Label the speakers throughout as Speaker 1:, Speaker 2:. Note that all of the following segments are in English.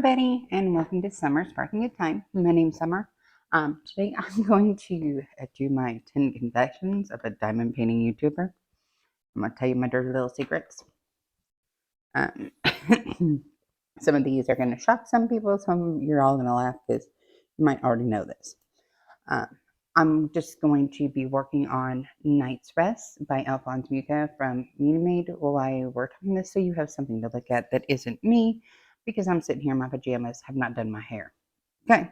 Speaker 1: everybody, and welcome to Summer Sparking Good Time. My name's Summer. Today I'm going to do my 10 confessions of a diamond painting YouTuber. I'm going to tell you my dirty little secrets. Um, some of these are going to shock some people. Some you're all going to laugh because you might already know this. I'm just going to be working on Night's Rest by Alphonse Mucha from Mucha while we're talking this, so you have something to look at that isn't me, because I'm sitting here in my pajamas, have not done my hair. Okay.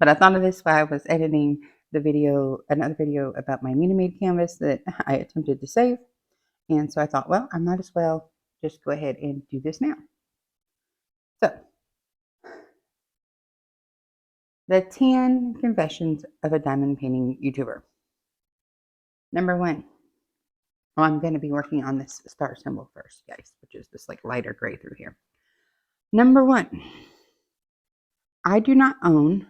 Speaker 1: But I thought of this while I was editing the video, another video about my Mucha canvas that I attempted to save. And so I thought, well, I might as well just go ahead and do this now. So, the 10 confessions of a diamond painting YouTuber. Number 1. Oh, I'm going to be working on this star symbol first, guys, which is this like lighter gray through here. Number 1. I do not own,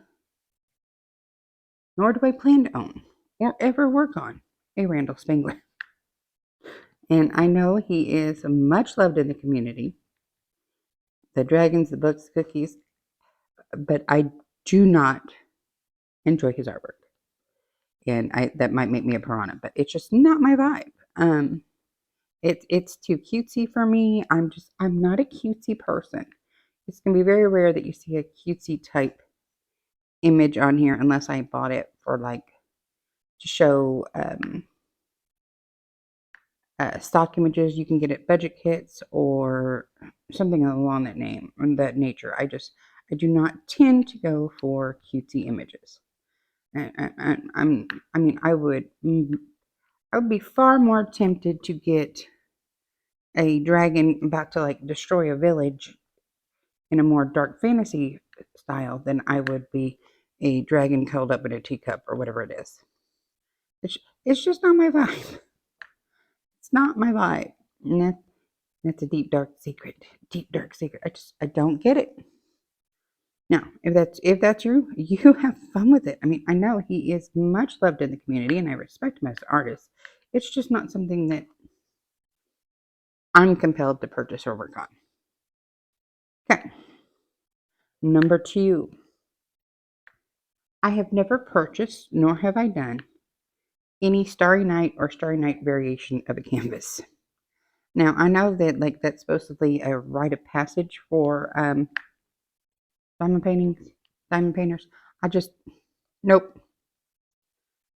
Speaker 1: nor do I plan to own, or ever work on a Randall Spangler. And I know he is much loved in the community. The dragons, the books, cookies, but I do not enjoy his artwork. And that might make me a piranha, but it's just not my vibe. It's too cutesy for me. I'm not a cutesy person. It's gonna be very rare that you see a cutesy type image on here unless I bought it for like to show stock images you can get at budget kits or something along that nature. I do not tend to go for cutesy images. I would be far more tempted to get a dragon about to like destroy a village in a more dark fantasy style than I would be a dragon curled up in a teacup or whatever it is. It's just not my vibe. It's not my vibe. And that's a deep dark secret. Deep dark secret. I don't get it. Now, if that's you, you have fun with it. I mean, I know he is much loved in the community, and I respect him as an artist. It's just not something that I'm compelled to purchase or work on. Okay. Number 2. I have never purchased, nor have I done, any Starry Night or Starry Night variation of a canvas. Now, I know that like that's supposedly a rite of passage for diamond painters. Nope.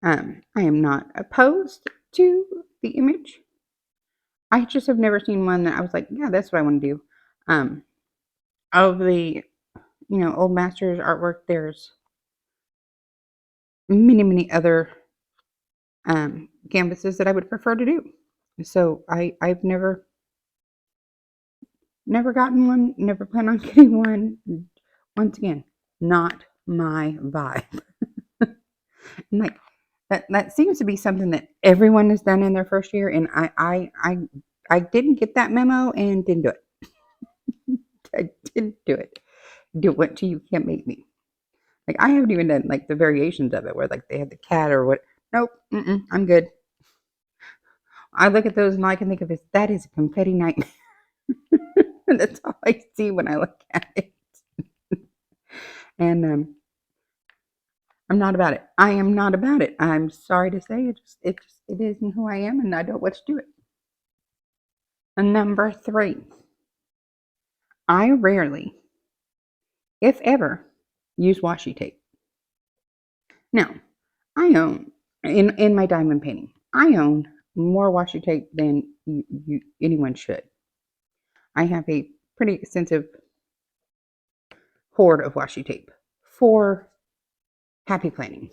Speaker 1: I am not opposed to the image. I just have never seen one that I was like, yeah, that's what I want to do. Of the, old masters artwork, there's many other canvases that I would prefer to do. So I've never gotten one, never plan on getting one. Once again, not my vibe. And like that seems to be something that everyone has done in their first year, and I didn't get that memo and didn't do it. I didn't do it. Do what to you can't make me. Like I haven't even done like the variations of it where like they have the cat or what. Nope, I'm good. I look at those and all I can think of is that is a confetti nightmare. That's all I see when I look at it. And I'm not about it. I am not about it. I'm sorry to say it isn't who I am, and I don't want to do it. And number 3, I rarely, if ever, use washi tape. Now, I own in my diamond painting, I own more washi tape than anyone should. I have a pretty extensive hoard of washi tape for happy planning.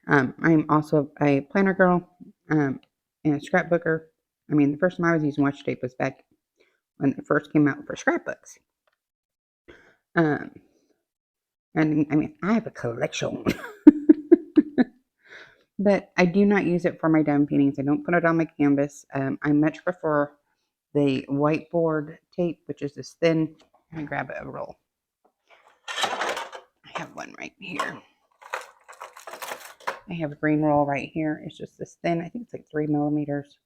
Speaker 1: I'm also a planner girl and a scrapbooker. I mean, the first time I was using washi tape was back when it first came out for scrapbooks. And I mean, I have a collection. But I do not use it for my diamond paintings. I don't put it on my canvas. I much prefer the whiteboard tape, which is this thin. Let me grab a roll. I have one right here. I have a green roll right here. It's just this thin. I think it's like 3 millimeters.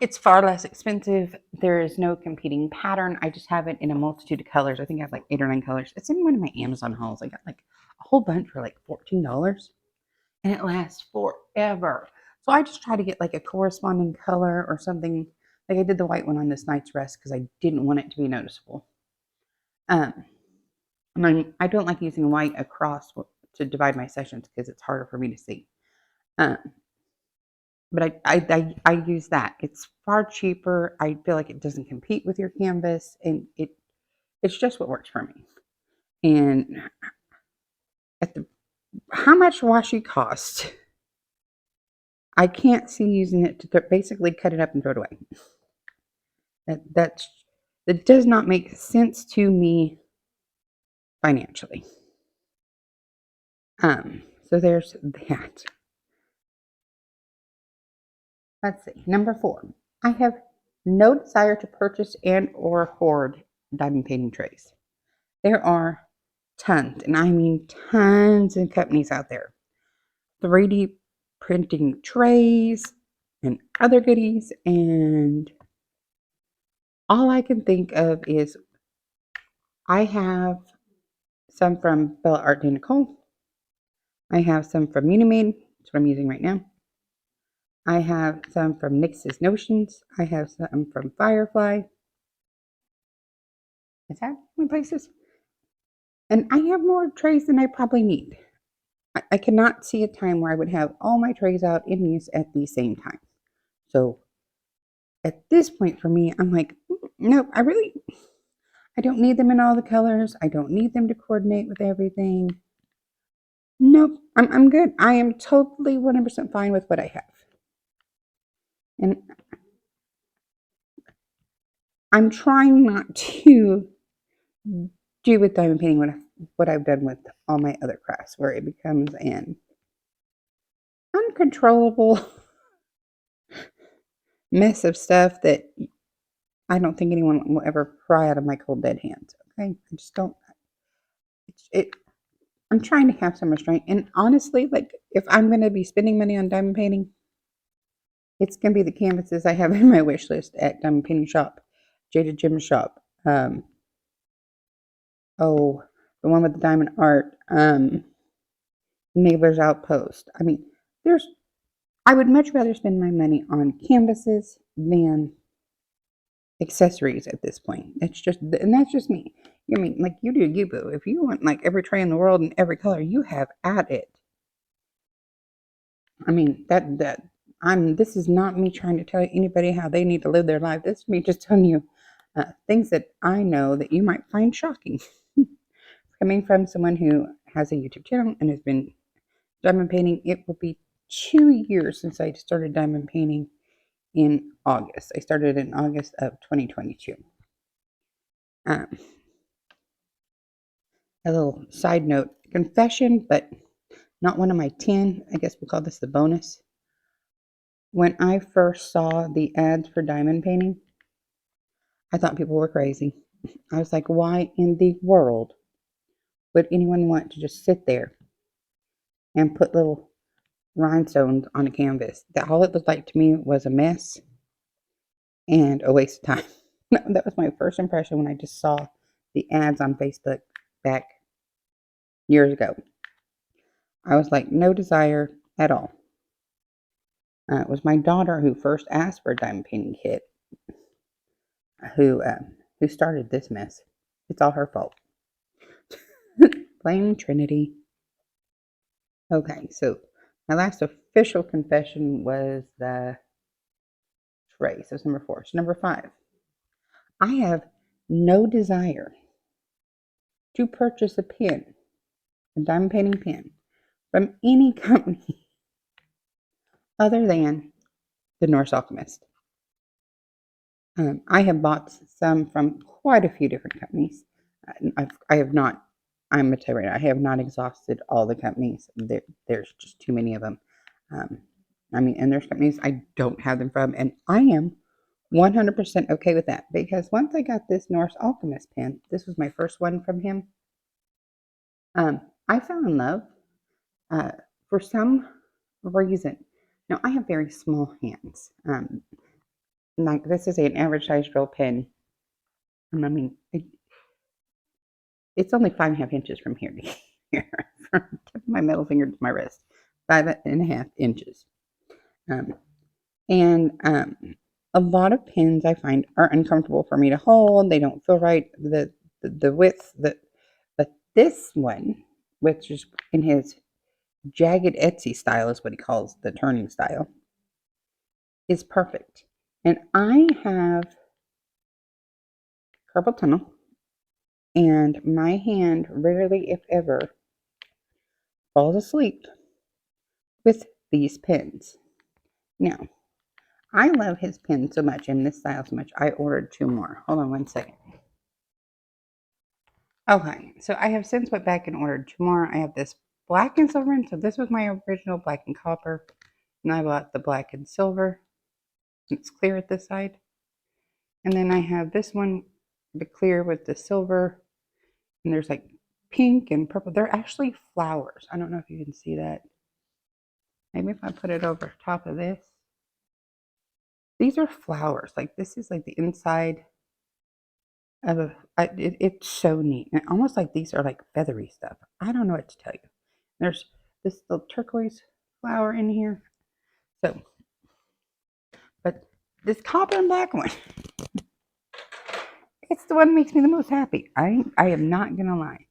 Speaker 1: It's far less expensive. There is no competing pattern. I just have it in a multitude of colors. I think I have like 8 or 9 colors. It's in one of my Amazon hauls. I got like a whole bunch for like $14 and it lasts forever. So I just try to get like a corresponding color or something. Like I did the white one on this night's rest because I didn't want it to be noticeable. Um, I don't like using white across to divide my sessions because it's harder for me to see. Um, but I use that. It's far cheaper. I feel like it doesn't compete with your canvas, and it's just what works for me. And at the how much washi cost, I can't see using it to basically cut it up and throw it away. That does not make sense to me financially. So there's that. Let's see. Number 4. I have no desire to purchase and or hoard diamond painting trays. There are tons, and I mean tons of companies out there. 3D printing trays and other goodies, and all I can think of is I have some from Bella Art de Nicole. I have some from Unimade. That's what I'm using right now. I have some from NYX's Notions. I have some from Firefly. Is that my places? And I have more trays than I probably need. I cannot see a time where I would have all my trays out in use at the same time. So at this point for me, I'm like, nope, I don't need them in all the colors. I don't need them to coordinate with everything. Nope, I'm good. I am totally 100% fine with what I have. And I'm trying not to do with diamond painting what I've done with all my other crafts, where it becomes an uncontrollable mess of stuff that I don't think anyone will ever pry out of my cold dead hands. Okay, I just don't. It. I'm trying to have some restraint, and honestly, like if I'm going to be spending money on diamond painting, it's going to be the canvases I have in my wish list at Diamond Painting Shop, Jada Jim's shop. Oh, the one with the diamond art. Neighbor's Outpost. I mean, there's. I would much rather spend my money on canvases than accessories at this point. That's just me. I mean, like you do you, boo. If you want like every tray in the world and every color, you have at it. I mean, this is not me trying to tell anybody how they need to live their life. This is me just telling you things that I know that you might find shocking. Coming from someone who has a YouTube channel and has been diamond painting, it will be 2 years since I started diamond painting in August. I started in August of 2022. Um, a little side note confession, but not one of my 10. I guess we'll call this the bonus. When I first saw the ads for diamond painting, I thought people were crazy. I was like, why in the world would anyone want to just sit there and put little rhinestones on a canvas? That all it looked like to me was a mess and a waste of time. That was my first impression when I just saw the ads on Facebook back years ago. I was like, no desire at all. It was my daughter who first asked for a diamond painting kit, who started this mess. It's all her fault. Blame Trinity. Okay, so my last official confession was the tray. So it's number 4. So number 5. I have no desire to purchase a pen, a diamond painting pen, from any company other than the Norse Alchemist. I have bought some from quite a few different companies. I have not. I'm gonna tell you right now, I have not exhausted all the companies. There's just too many of them. I mean, and there's companies I don't have them from, and I am 100% okay with that because once I got this Norse Alchemist pen, this was my first one from him. I fell in love uh, for some reason. Now I have very small hands. Like, this is an average size drill pen. And I mean, it's only 5.5 inches from here to here, from the tip of my middle finger to my wrist, 5.5 inches. Um, and a lot of pens I find are uncomfortable for me to hold. They don't feel right. The width, but this one, which is in his jagged Etsy style, is what he calls the turning style, is perfect. And I have carpal tunnel, and my hand rarely, if ever, falls asleep with these pens. Now, I love his pen so much and this style so much, I ordered 2 more. Hold on one second. Okay, so I have since went back and ordered 2 more. I have this black and silver, and so this was my original black and copper, and I bought the black and silver. It's clear at this side. And then I have this one, the clear with the silver, and there's like pink and purple. They're actually flowers. I don't know if you can see that. Maybe if I put it over top of this. These are flowers. Like, this is like the inside of it's so neat. And almost like these are like feathery stuff. I don't know what to tell you. There's this little turquoise flower in here. So, but this copper and black one, it's the one that makes me the most happy. I am not gonna lie.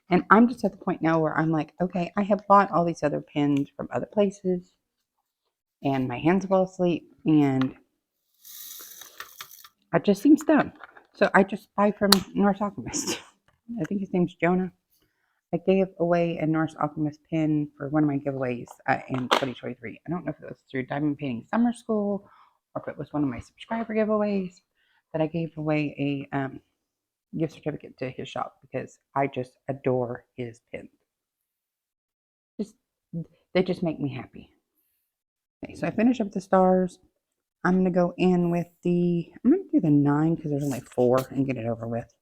Speaker 1: And I'm just at the point now where I'm like, okay, I have bought all these other pens from other places, and my hands fall asleep, and I just seems dumb. So I just buy from Norse Alchemist. I think his name's Jonah. I gave away a Norse Alchemist pen for one of my giveaways in 2023. I don't know if it was through Diamond Painting Summer School or if it was one of my subscriber giveaways, but I gave away a gift certificate to his shop because I just adore his pens. They just make me happy. Okay, so I finish up the stars. I'm going to go in with I'm going to do the 9 because there's only 4 and get it over with.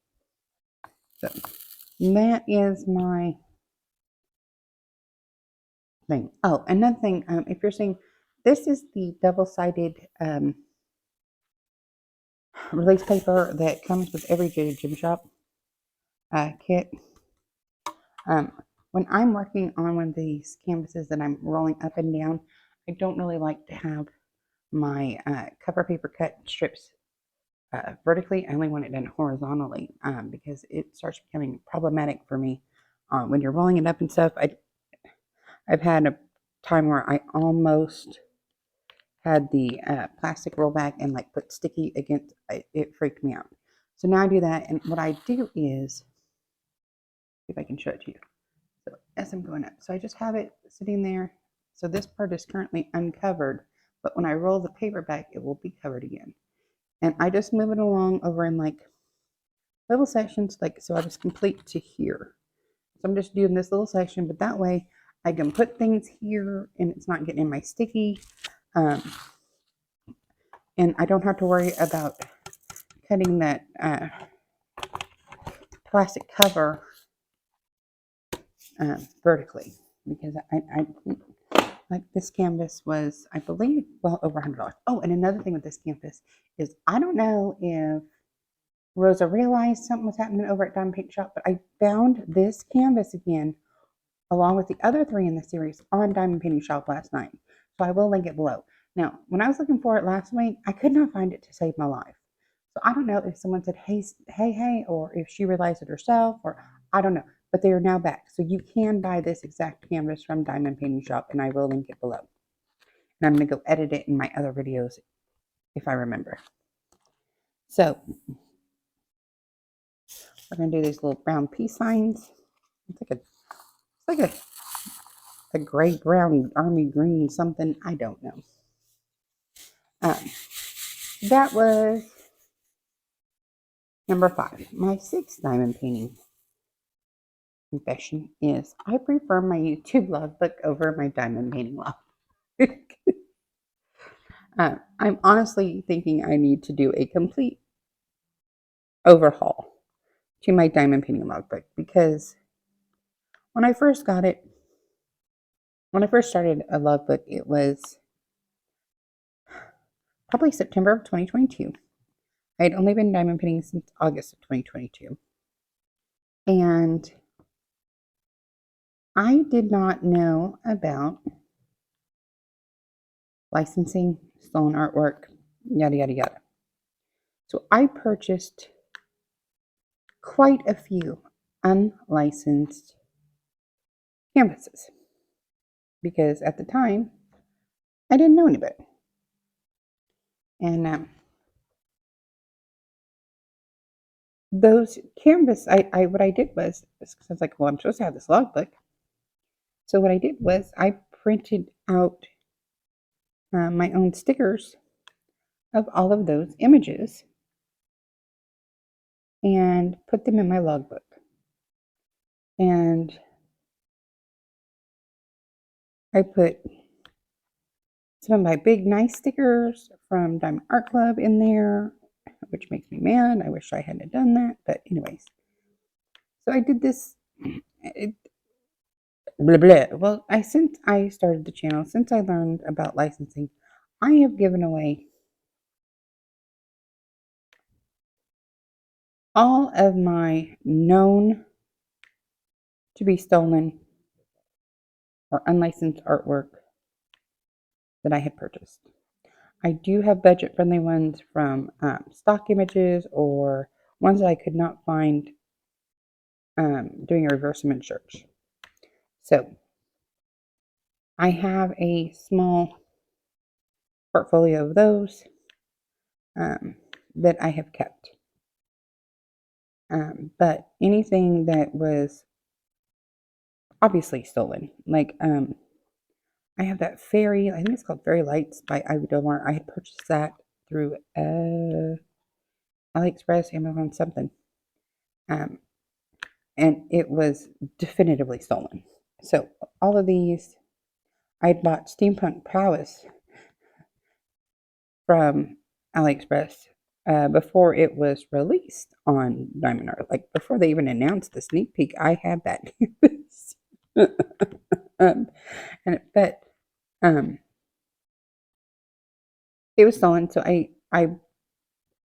Speaker 1: So that is my thing. Oh, another thing, if you're seeing, this is the double-sided release paper that comes with every Gym Shop kit. When I'm working on one of these canvases that I'm rolling up and down, I don't really like to have my cover paper cut strips vertically. I only want it done horizontally because it starts becoming problematic for me when you're rolling it up and stuff. I've had a time where I almost had the plastic roll back and like put sticky against it. Freaked me out. So now I do that, and what I do is, if I can show it to you. So as I'm going up, so I just have it sitting there. So this part is currently uncovered, but when I roll the paper back, it will be covered again. And I just move it along over in like little sections, like, so I just complete to here. So I'm just doing this little section, but that way I can put things here and it's not getting in my sticky. And I don't have to worry about cutting that plastic cover vertically, because I like, this canvas was, I believe, well over $100. Oh, and another thing with this canvas is I don't know if Rosa realized something was happening over at Diamond Paint Shop, but I found this canvas again along with the other 3 in the series on Diamond Painting Shop last night. So I will link it below. Now, when I was looking for it last week, I could not find it to save my life. So I don't know if someone said, hey, or if she realized it herself, or I don't know. But they are now back. So you can buy this exact canvas from Diamond Painting Shop, and I will link it below. And I'm going to go edit it in my other videos if I remember. So we're going to do these little brown peace signs. It's like a gray, brown, army green something. I don't know. That was number 5. My 6th diamond painting confession is I prefer my YouTube logbook over my diamond painting logbook. I'm honestly thinking I need to do a complete overhaul to my diamond painting logbook, because when I first got it, when I first started a logbook, it was probably September of 2022. I had only been diamond painting since August of 2022. And I did not know about licensing, stolen artwork, yada, yada, yada. So I purchased quite a few unlicensed canvases because at the time I didn't know anybody. And those canvas, what I did was, because I was like, well, I'm supposed to have this logbook. So what I did was I printed out my own stickers of all of those images and put them in my logbook. And I put some of my big nice stickers from Diamond Art Club in there, which makes me mad. I wish I hadn't done that, but anyways. So I did this. Blah, blah. Well, since I started the channel, since I learned about licensing, I have given away all of my known to be stolen or unlicensed artwork that I had purchased. I do have budget-friendly ones from stock images or ones that I could not find doing a reverse image search. So I have a small portfolio of those that I have kept. But anything that was obviously stolen, like I have that fairy, I think it's called Fairy Lights by Ivy Delmar. I had purchased that through AliExpress, Amazon, something. And it was definitively stolen. So all of these, I had bought Steampunk Prowess from AliExpress before it was released on Diamond Art. Like before they even announced the sneak peek, I had that. But it was stolen, so I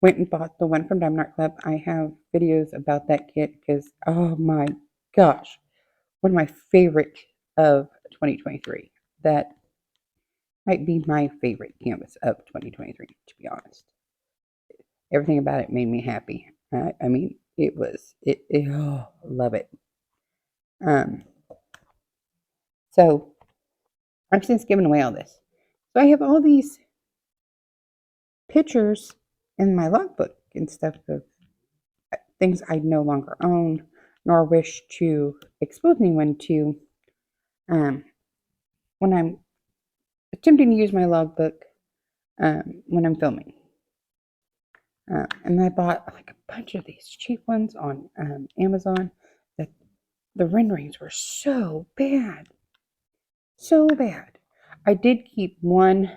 Speaker 1: went and bought the one from Diamond Art Club. I have videos about that kit because, oh my gosh, one of my favorite of 2023. That might be my favorite canvas of 2023, to be honest. Everything about it made me happy. I mean, oh, love it. So I've since given away all this. So I have all these pictures in my logbook and stuff of things I no longer own nor wish to expose anyone to when I'm attempting to use my logbook when I'm filming. And I bought like a bunch of these cheap ones on Amazon that the renderings were so bad. So bad. I did keep one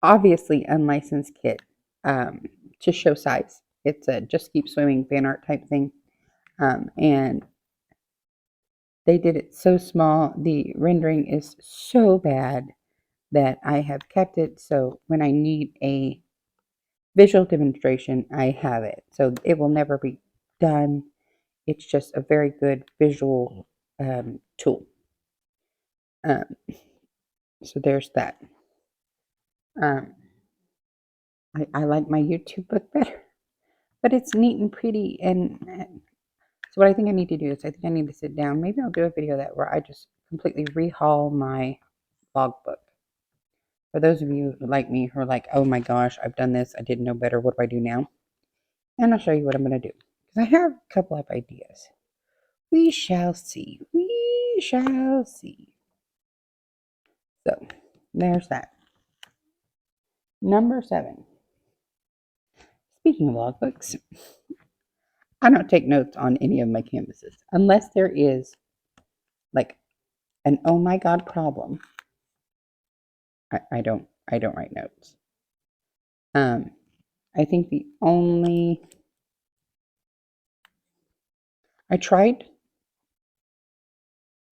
Speaker 1: obviously unlicensed kit to show size. It's a just keep swimming fan art type thing. And they did it so small. The rendering is so bad that I have kept it. So when I need a visual demonstration, I have it. So it will never be done. It's just a very good visual tool. So there's that. I like my YouTube book better, but it's neat and pretty. And so what I think I need to do is I think I need to sit down. Maybe I'll do a video that where I just completely rehaul my logbook. For those of you like me who are like, oh my gosh, I've done this. I didn't know better. What do I do now? And I'll show you what I'm going to do. Because I have a couple of ideas. We shall see. We shall see. So, there's that. Number 7. Speaking of logbooks, I don't take notes on any of my canvases unless there is like an oh my god problem. I don't write notes. I think I tried,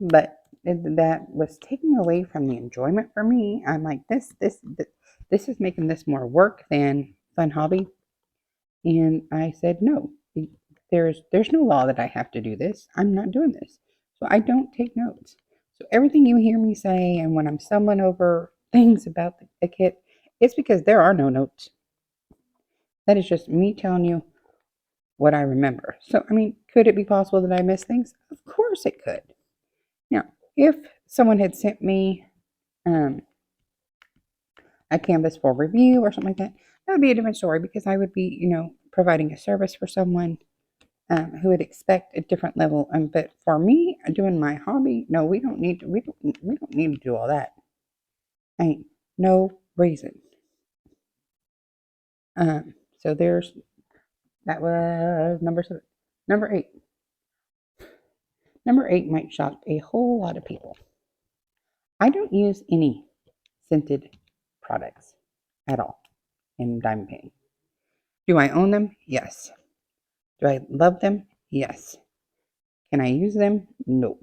Speaker 1: but that was taking away from the enjoyment for me. I'm like, this is making this more work than fun hobby. And I said, no, there's no law that I have to do this. I'm not doing this. So I don't take notes. So everything you hear me say, and when I'm stumbling over things about the kit, it's because there are no notes. That is just me telling you what I remember. So, I mean, could it be possible that I miss things? Of course it could. Now, if someone had sent me um, a canvas for review or something like that, that would be a different story because I would be, providing a service for someone who would expect a different level. But for me, doing my hobby, no, we don't need to do all that. Ain't no reason. So that was number 7. Number 8. Number 8 might shock a whole lot of people. I don't use any scented products at all in diamond painting. Do I own them? Yes. Do I love them? Yes. Can I use them? No.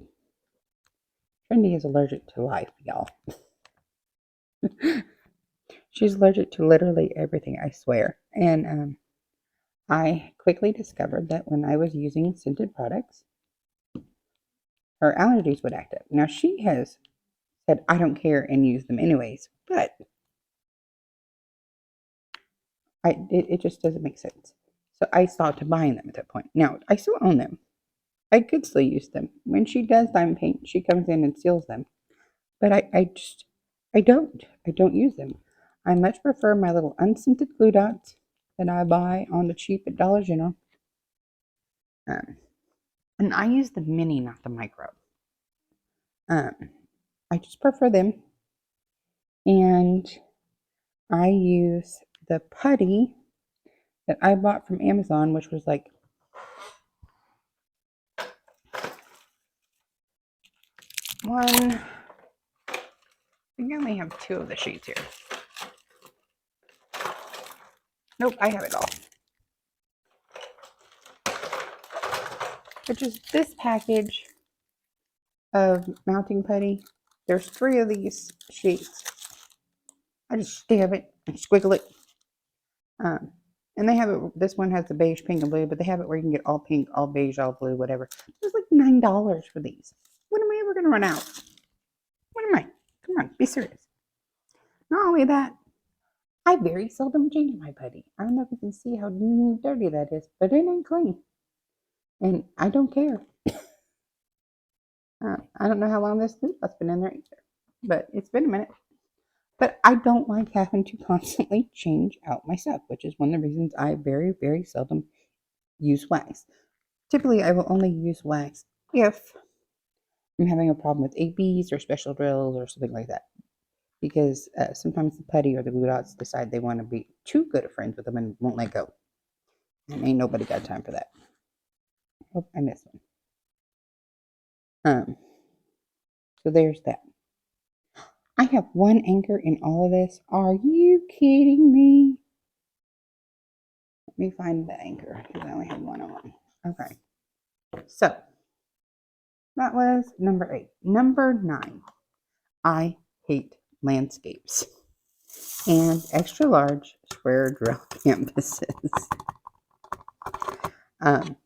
Speaker 1: Trendy is allergic to life, y'all. She's allergic to literally everything, I swear. And I quickly discovered that when I was using scented products, her allergies would act up. Now, she has said, I don't care and use them anyways, but it just doesn't make sense. So I stopped buying them at that point. Now, I still own them. I could still use them. When she does diamond paint, she comes in and steals them. But I don't use them. I much prefer my little unscented glue dots that I buy on the cheap at Dollar General. And I use the mini, not the micro. I just prefer them. And I use the putty that I bought from Amazon, which was like one. I think I only have 2 of the sheets here. Nope, I have it all. Which is this package of mounting putty. There's 3 of these sheets. I just stab it and squiggle it. And they have it, this one has the beige, pink, and blue, but they have it where you can get all pink, all beige, all blue, whatever. It's like $9 for these. When am I ever going to run out? When am I? Come on, be serious. Not only that, I very seldom change my putty. I don't know if you can see how dirty that is, but it ain't clean. And I don't care. I don't know how long this loop has been in there either, but it's been a minute. But I don't like having to constantly change out my stuff, which is one of the reasons I very, very seldom use wax. Typically, I will only use wax if I'm having a problem with ABs or special drills or something like that. Because sometimes the putty or the glue dots decide they want to be too good of friends with them and won't let go. And ain't nobody got time for that. Oh, I missed one. So there's that. I have 1 anchor in all of this. Are you kidding me? Let me find the anchor because I only have 1 on. Okay. So that was number 8. Number 9. I hate landscapes and extra large square drill canvases. I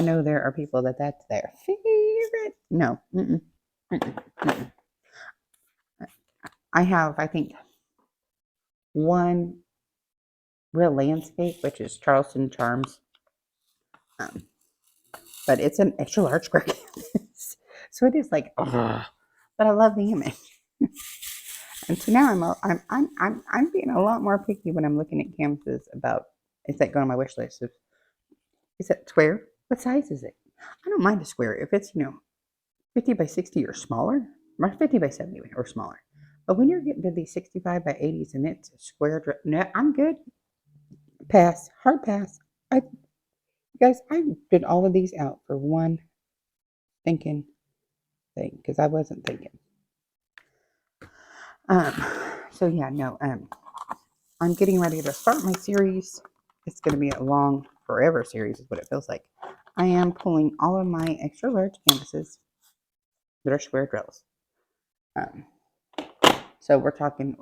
Speaker 1: know there are people that's their favorite. No. I have, I think, 1 real landscape, which is Charleston Charms. But it's an extra large square canvas. So it is like, oh, but I love the image. And so now I'm being a lot more picky when I'm looking at canvases about, is that going on my wish list? Is that square? What size is it? I don't mind a square if it's, 50 by 60 or smaller, or 50 by 70 or smaller. But when you're getting to these 65 by 80s and it's a square, no, I'm good. Pass, hard pass. Guys, I did all of these out for one thinking thing because I wasn't thinking. So yeah, no. I'm getting ready to start my series. It's going to be a long, forever series, is what it feels like. I am pulling all of my extra large canvases that are square drills. So we're talking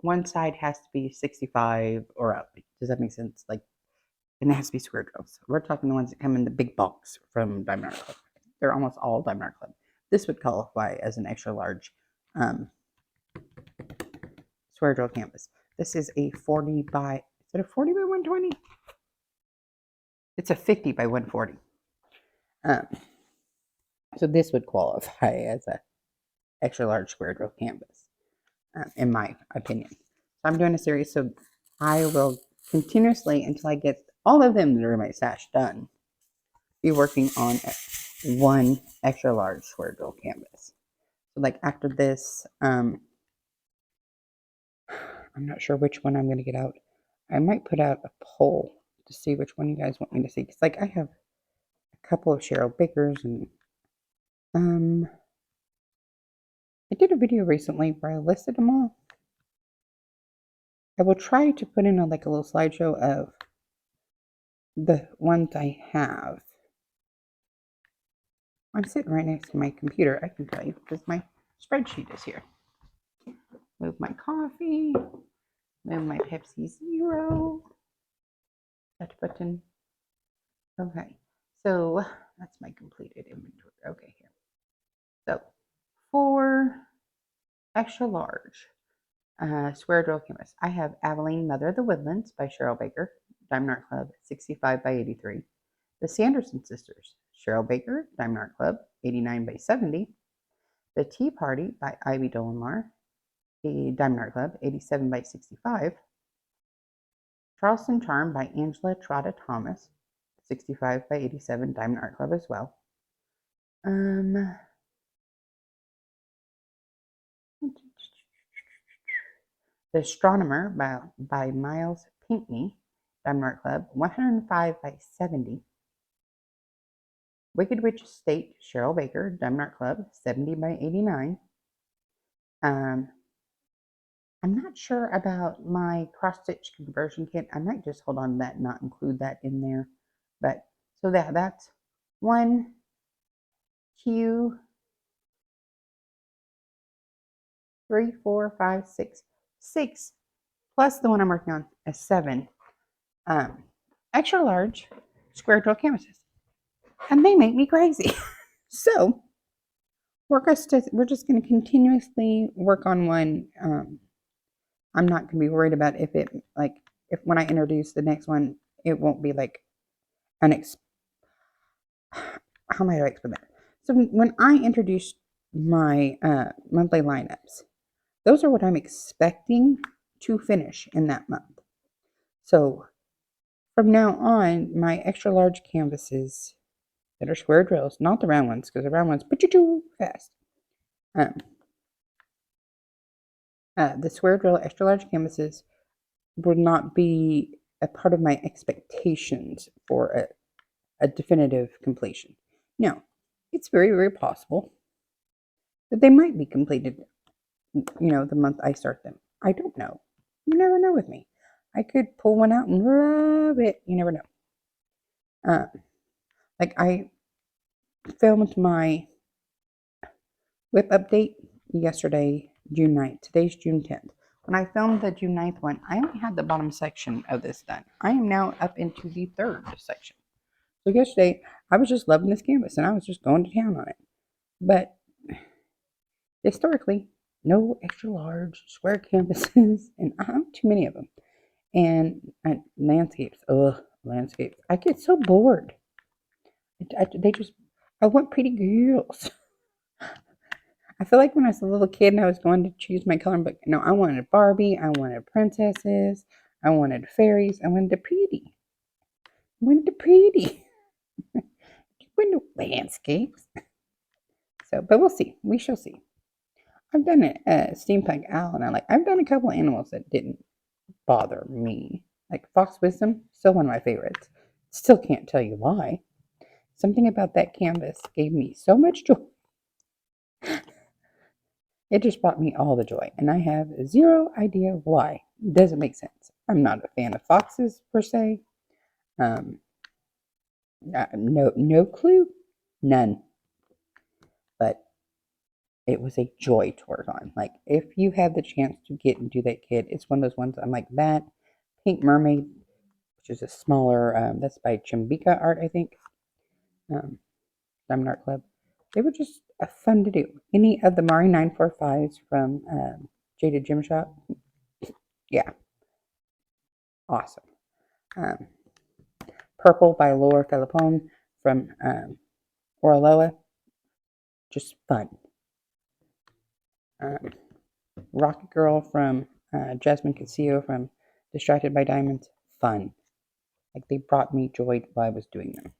Speaker 1: one side has to be 65 or up. Does that make sense? Like, and it has to be square drills. We're talking the ones that come in the big box from Diamond Art Club. They're almost all Diamond Art Club. This would qualify as an extra large square drill canvas. This is a 40 by, is it a 40 by 120? It's a 50 by 140. So this would qualify as a extra large square drill canvas, in my opinion. So I'm doing a series, so I will continuously, until I get all of them that are in my stash done, be working on one extra large square drill canvas. So like after this, I'm not sure which one I'm going to get out. I might put out a poll to see which one you guys want me to see. Because like I have a couple of Cheryl Bakers, and I did a video recently where I listed them all. I will try to put in like a little slideshow of the ones I have. I'm sitting right next to my computer, I can tell you, because my spreadsheet is here. Move my coffee, move my Pepsi Zero. Touch button. Okay, so that's my completed inventory. Okay, here. So for extra large square drill canvas, I have Abilene Mother of the Woodlands by Cheryl Baker, Diamond Art Club, 65 by 83. The Sanderson Sisters, Cheryl Baker, Diamond Art Club, 89 by 70. The Tea Party by Ivy Dolanmar, Diamond Art Club, 87 by 65. Charleston Charm by Angela Trotta Thomas, 65 by 87, Diamond Art Club as well. The Astronomer by Miles Pinkney, Diamond Art Club, 105 by 70. Wicked Witch Estate, Cheryl Baker, Diamond Art Club, 70 by 89. I'm not sure about my cross-stitch conversion kit. I might just hold on to that and not include that in there. But so that's 1, 2, 3, 4, 5, 6. 6 plus the one I'm working on is 7 extra large square drill canvases. And they make me crazy. So we're just going to continuously work on one. I'm not going to be worried about if when I introduce the next one, it won't be like how am I to explain that? So when I introduce my monthly lineups, those are what I'm expecting to finish in that month. So from now on, my extra large canvases that are square drills, not the round ones, because the round ones put you too fast. The square drill extra large canvases would not be a part of my expectations for a definitive completion. Now, it's very, very possible that they might be completed, the month I start them. I don't know. You never know with me. I could pull one out and rub it. You never know. Like I filmed my whip update yesterday, June 9th. Today's June 10th. When I filmed the June 9th one, I only had the bottom section of this done. I am now up into the third section. So yesterday, I was just loving this canvas, and I was just going to town on it. But historically, no extra large square canvases, and I have too many of them. And landscapes, landscapes. I get so bored. I want pretty girls. I feel like when I was a little kid and I was going to choose my coloring book, I wanted Barbie, I wanted princesses, I wanted fairies, I wanted the pretty. I wanted the pretty. I wanted landscapes. So, but we'll see. We shall see. I've done a steampunk owl, and I've done a couple of animals that didn't bother me. Like Fox Wisdom, still one of my favorites. Still can't tell you why. Something about that canvas gave me so much joy. It just brought me all the joy, and I have zero idea why. It doesn't make sense. I'm not a fan of foxes per se. No clue, none. But It was a joy to work on. Like, if you have the chance to get and do that kit, it's one of those ones I'm like that. Pink Mermaid, which is a smaller, that's by Chimbika Art, I think. Diamond Art Club. They were just fun to do. Any of the Mari 945s from Jaded Gym Shop, yeah, awesome. Um, Purple by Laura Felipone from Oraloa, just fun. Um, Rocket Girl from Jasmine Casillo from Distracted by Diamonds, fun. Like, they brought me joy while I was doing them.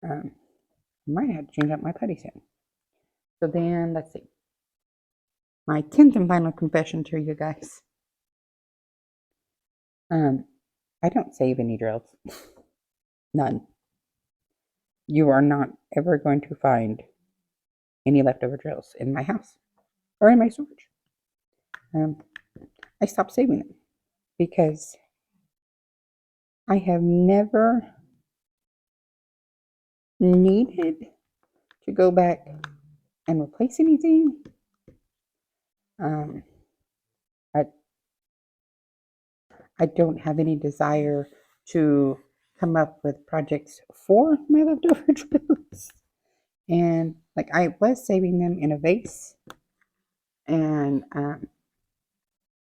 Speaker 1: I might have to change up my putty soon. So then, let's see. My 10th and final confession to you guys. I don't save any drills. None. You are not ever going to find any leftover drills in my house or in my storage. I stopped saving them because I have never needed to go back and replace anything. I I don't have any desire to come up with projects for my leftover drills. And like, I was saving them in a vase, and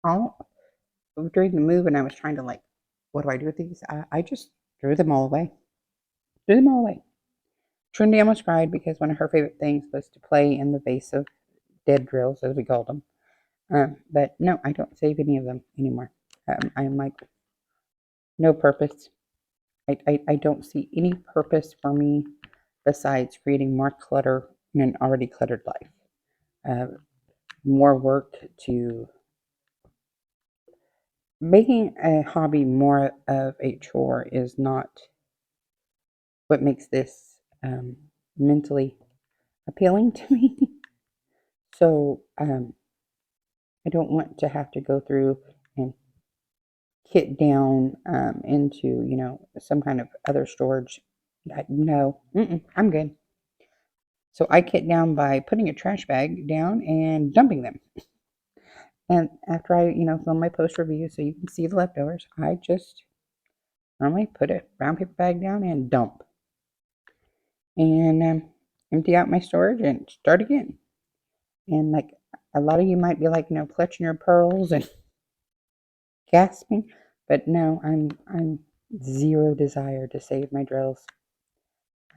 Speaker 1: all during the move, and I was trying to, like, what do I do with these? I just threw them all away. Threw them all away. Trinity almost cried because one of her favorite things was to play in the vase of dead drills, as we called them. But no, I don't save any of them anymore. I'm like, no purpose. I don't see any purpose for me besides creating more clutter in an already cluttered life. More work to making a hobby more of a chore is not what makes this mentally appealing to me. So I don't want to have to go through and kit down into, some kind of other storage. No, I'm good. So I kit down by putting a trash bag down and dumping them. And after I, film my post review so you can see the leftovers, I just normally put a brown paper bag down and dump. And empty out my storage and start again. And like, a lot of you might be like, clutching your pearls and gasping, but no, I'm zero desire to save my drills.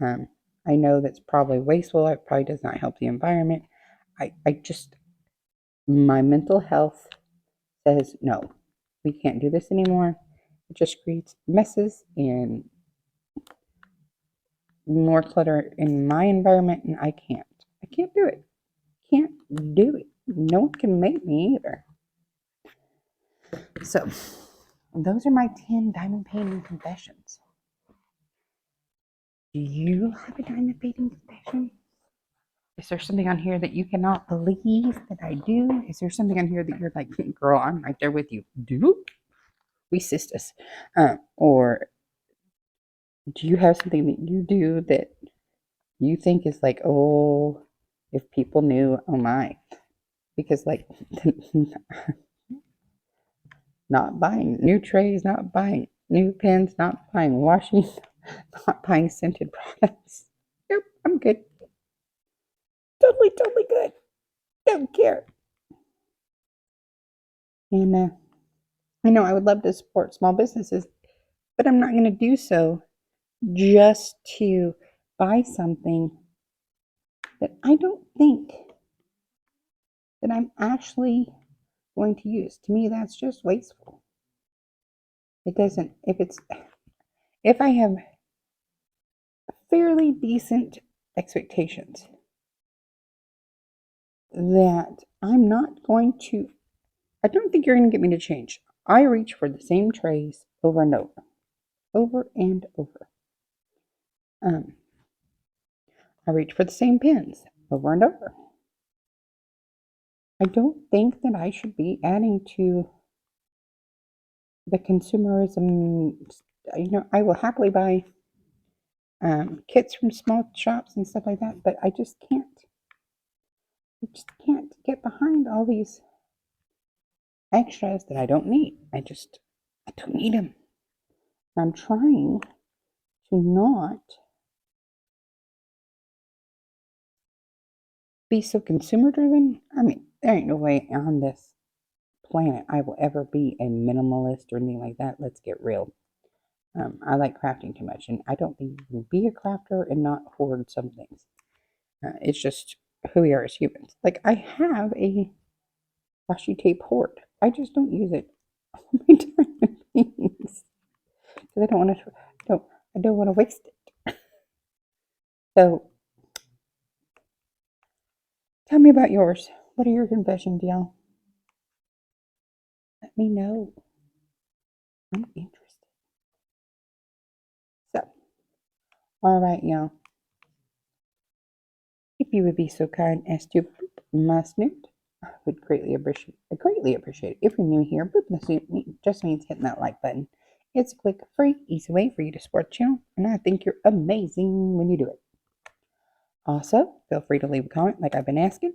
Speaker 1: I know that's probably wasteful. It probably does not help the environment. I just, my mental health says no, we can't do this anymore. It just creates messes and more clutter in my environment, and I can't do it. Can't do it. No one can make me either. So those are my 10 diamond painting confessions. Do you have a diamond painting confession? Is there something on here that you cannot believe that I do? Is there something on here that you're like, girl, I'm right there with you? Do we sisters? Or do you have something that you do that you think is like, oh, if people knew, oh my? Because like, not buying new trays, not buying new pens, not buying washing, not buying scented products. Nope, I'm good. Totally good. Don't care. And I know I would love to support small businesses, but I'm not going to do so just to buy something that I don't think that I'm actually going to use. To me, that's just wasteful. It doesn't, if I have fairly decent expectations that I'm not going to, I don't think you're going to get me to change. I reach for the same trays over and over and over. I reach for the same pens over and over. I don't think that I should be adding to the consumerism. I will happily buy kits from small shops and stuff like that, but I just can't. I just can't get behind all these extras that I don't need. I don't need them. I'm trying to not be so consumer driven. I mean, there ain't no way on this planet I will ever be a minimalist or anything like that. Let's get real. I like crafting too much, and I don't think you can be a crafter and not hoard some things. It's just who we are as humans. Like, I have a washi tape hoard. I just don't use it all my time in things because don't I don't want to waste it. So tell me about yours. What are your confessions, y'all? Let me know. I'm interested. So, all right, y'all. If you would be so kind as to boop my snoot, I would greatly appreciate it. If you're new here, boop the snoot just means hitting that like button. It's a quick, free, easy way for you to support the channel, and I think you're amazing when you do it. Also, feel free to leave a comment like I've been asking,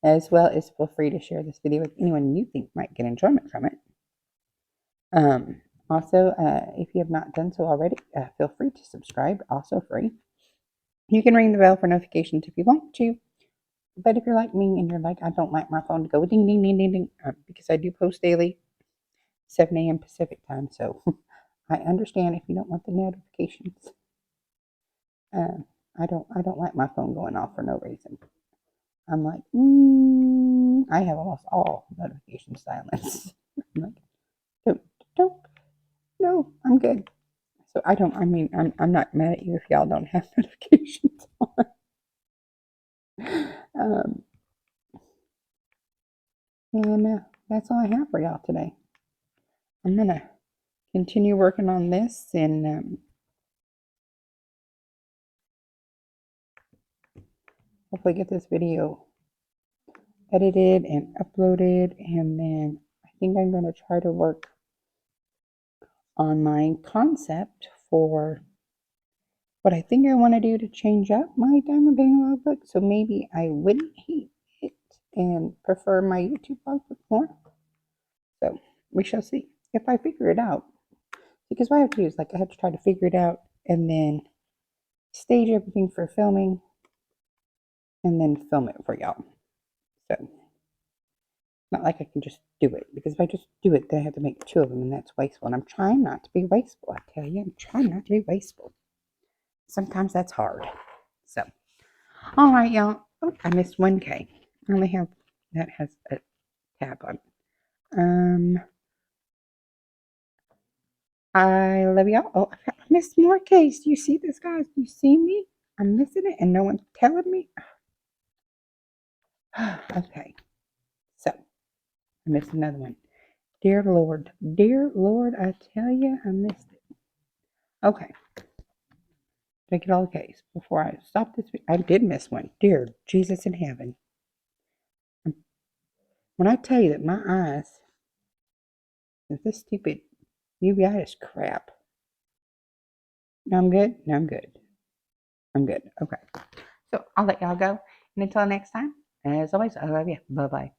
Speaker 1: as well as feel free to share this video with anyone you think might get enjoyment from it. Also, if you have not done so already, feel free to subscribe, also free. You can ring the bell for notifications if you want to. But if you're like me and you're like, I don't like my phone to go ding, ding, ding, ding, ding, because I do post daily, 7 a.m. Pacific time. So I understand if you don't want the notifications. I don't like my phone going off for no reason. I'm like, I have almost all notifications silenced. I'm like, don't, no, I'm good. So I'm not mad at you if y'all don't have notifications on. Um, and that's all I have for y'all today. I'm going to continue working on this and hopefully get this video edited and uploaded. And then I think I'm going to try to work on my concept for what I think I want to do to change up my Diamond Painting Logbook. So maybe I wouldn't hate it and prefer my YouTube logbook more. So we shall see if I figure it out. Because what I have to do is I have to try to figure it out and then stage everything for filming and then film it for y'all. So not like I can just do it, because if I just do it, then I have to make 2 of them, and that's wasteful. And I'm trying not to be wasteful, I tell you. I'm trying not to be wasteful. Sometimes that's hard. So, all right, y'all. Oh, I missed 1K. I only have, that has a tab on. I love y'all. Oh, I missed more Ks. Do you see this, guys? Do you see me? I'm missing it, and no one's telling me. Okay. So, I missed another one. Dear Lord, I tell you, I missed it. Okay. Did I get all the K's before I stop this video? I did miss one. Dear Jesus in heaven. When I tell you that my eyes, this stupid uveitis crap. No, I'm good. No, I'm good. I'm good. Okay. So I'll let y'all go. And until next time, as always, I love you. Bye-bye.